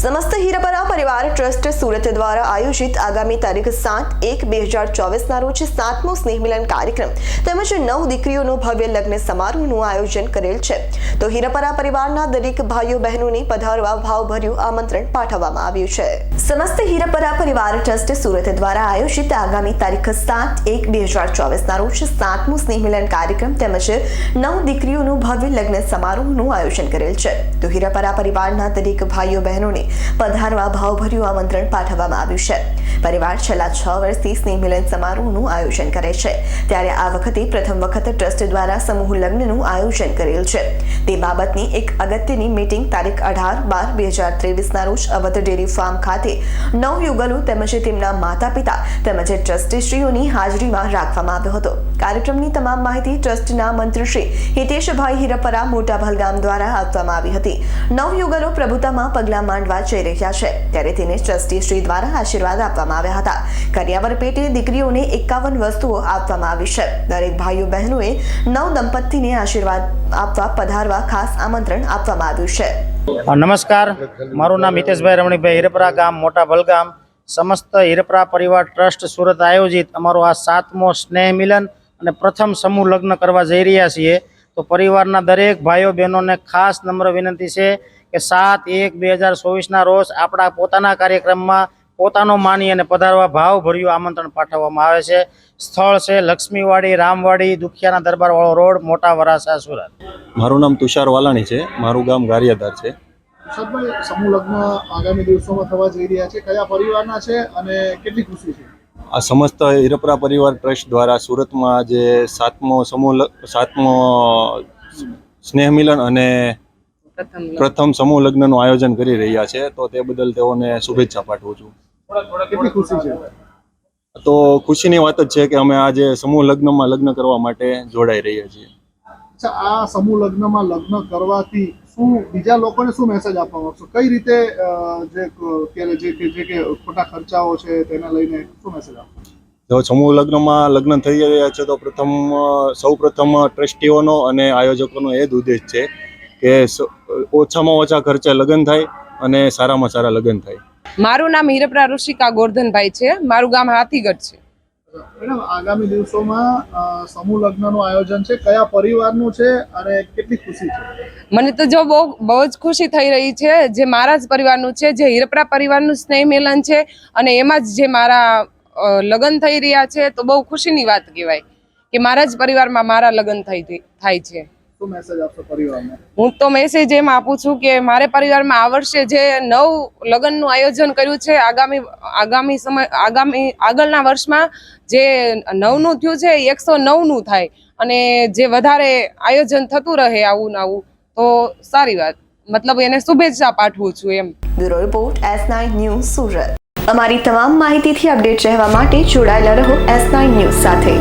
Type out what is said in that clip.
समस्त हीरापरा परिवार ट्रस्ट सूरत द्वारा आयोजित आगामी तारीख 7/1/2024 रोज 7मो स्नेह मिलन कार्यक्रम તેમજ 9 દીકરીઓનો ભવ્ય લગ્ન સમારોહનું આયોજન કરેલ છે। તો હીરાપરા પરિવારના દરેક ભાઈઓ બહેનોને પધારવા ભાવભર્યું આમંત્રણ પાઠવવામાં આવ્યું છે। સમસ્ત હીરાપરા પરિવાર ટ્રસ્ટ सूरत द्वारा आयोजित आगामी तारीख 7/1/2024 रोज 7मो स्नेह मिलन कार्यक्रम તેમજ 9 દીકરીઓનો ભવ્ય લગ્ન સમારોહનું આયોજન કરેલ છે। તો હીરાપરા પરિવારના દરેક ભાઈઓ બહેનોને પધારવા ભાવભર્યું આમંત્રણ પાઠવવામાં આવ્યું છે। પરિવાર છેલ્લા 6 વર્ષથી સ્નેહ મિલન સમારોહનું આયોજન કરે છે, ત્યારે આ વખતે પ્રથમ વખત ટ્રસ્ટ દ્વારા સમૂહ લગ્નનું આયોજન કરેલ છે। તે બાબતની એક અગત્યની મીટિંગ તારીખ 18/12/2023 રોજ અવધ ડેરી ફાર્મ ખાતે 9 યુગલો તેમજ તેમના માતા પિતા તેમજ ટ્રસ્ટીશ્રીઓની હાજરીમાં રાખવામાં આવ્યો હતો। કાર્યક્રમની તમામ માહિતી ટ્રસ્ટના મંત્રી શ્રી હિતેશભાઈ હીરાપરા મોટા ભલગામ દ્વારા આપવામાં આવી હતી। 9 યુગલો પ્રભુતામાં પગલાં માંડવા જઈ રહ્યા છે, ત્યારે તેને ટ્રસ્ટી શ્રી દ્વારા આશીર્વાદ આપવામાં આવ્યા હતા। કરિયાવર પેટે દીકરીઓને 51 વસ્તુઓ આપવામાં આવી છે। દરેક ભાઈઓ બહેનોએ નવ દંપતીને આશીર્વાદ આપવા પધારવા ખાસ આમંત્રણ આપવામાં આવ્યું છે। નમસ્કાર, મારું નામ હિતેશભાઈ રમણીભાઈ હીરાપરા ગામ મોટા ભલગામ સમસ્ત હીરાપરા પરિવાર ટ્રસ્ટ સુરત આયોજિત અમારો આ 7મો સ્નેહ મિલન અને પ્રથમ સમૂહ લગ્ન કરવા જઈ રહ્યા છીએ। તો પરિવારના દરેક ભાઈઓ બહેનોને ખાસ નમ્ર વિનંતી છે કે 7/1/2024 રોજ આપણા પોતાના કાર્યક્રમમાં પોતાનો માની અને પધારવા ભાવભર્યું આમંત્રણ પાઠવવામાં આવે છે। સ્થળ છે લક્ષ્મીવાડી રામવાડી દુખિયાના દરબારવાળો રોડ મોટા વરાસા સુરત। મારું નામ તુષાર વાલાણી છે, મારું ગામ ગારિયાધાર છે। સમૂહ લગ્ન આગામી દિવસોમાં થવા જઈ રહ્યા છે, કયા પરિવારના છે અને કેટલી ખુશી છે? આ સમસ્ત હીરાપરા પરિવાર ટ્રસ્ટ દ્વારા સુરતમાં આજે 7મો સ્નેહ મિલન અને પ્રથમ સમૂહ લગ્નનું આયોજન કરી રહ્યા છે, તો તે બદલ તેઓને શુભેચ્છા પાઠવું છું। કેટલી ખુશી છે? તો ખુશીની વાત જ છે કે અમે આજે સમૂહ લગ્નમાં લગ્ન કરવા માટે જોડાઈ રહ્યા છીએ। અચ્છા, આ સમૂહ લગ્નમાં લગ્ન કરવાથી શું બીજા લોકોને શું મેસેજ આપવા માંગશો? કઈ રીતે જે ખોટા ખર્ચાઓ છે તેને લઈને શું મેસેજ આપો? જો સમૂહ લગ્નમાં લગ્ન થઈ રહ્યા છે તો સૌ પ્રથમ ટ્રસ્ટીઓનો અને આયોજકોનો એ જ ઉદ્દેશ છે કે ઓછામાં ઓછા ખર્ચે લગ્ન થાય અને સારામાં સારા લગ્ન થાય। મારું નામ હીરાપરા ઋષિકા ગોરધનભાઈ છે, મારું ગામ હાથીગઢ છે। મેડમ, આગામી દિવસોમાં સમૂહ લગ્નનું આયોજન છે, કયા પરિવારનું છે અને કેટલી ખુશી છે? મને તો જો બહુ જ ખુશી થઈ રહી છે, જે મારા જ પરિવારનું છે, જે હીરાપરા પરિવારનું સ્નેહ મિલન છે અને એમાં જ જે મારા લગ્ન થઈ રહ્યા છે, તો બહુ ખુશીની વાત કહેવાય કે મારા જ પરિવારમાં મારા લગ્ન થાય છે। શું મેસેજ આપશો પરિવારને? હું તો મેસેજ એમ આપું છું કે મારે પરિવારમાં આ વર્ષે જે 9 લગ્નનું આયોજન કર્યું છે, આગળના વર્ષમાં જે 9નું થયું છે 109નું થાય અને જે વધારે આયોજન થતું રહે આવું ને આવું, તો સારી વાત, મતલબ એને શુભેચ્છા પાઠવું છું એમ। Bureau report S9 news Surat. અમારી તમામ માહિતીથી અપડેટ રહેવા માટે જોડાયેલા રહો S9 ન્યૂઝ સાથે।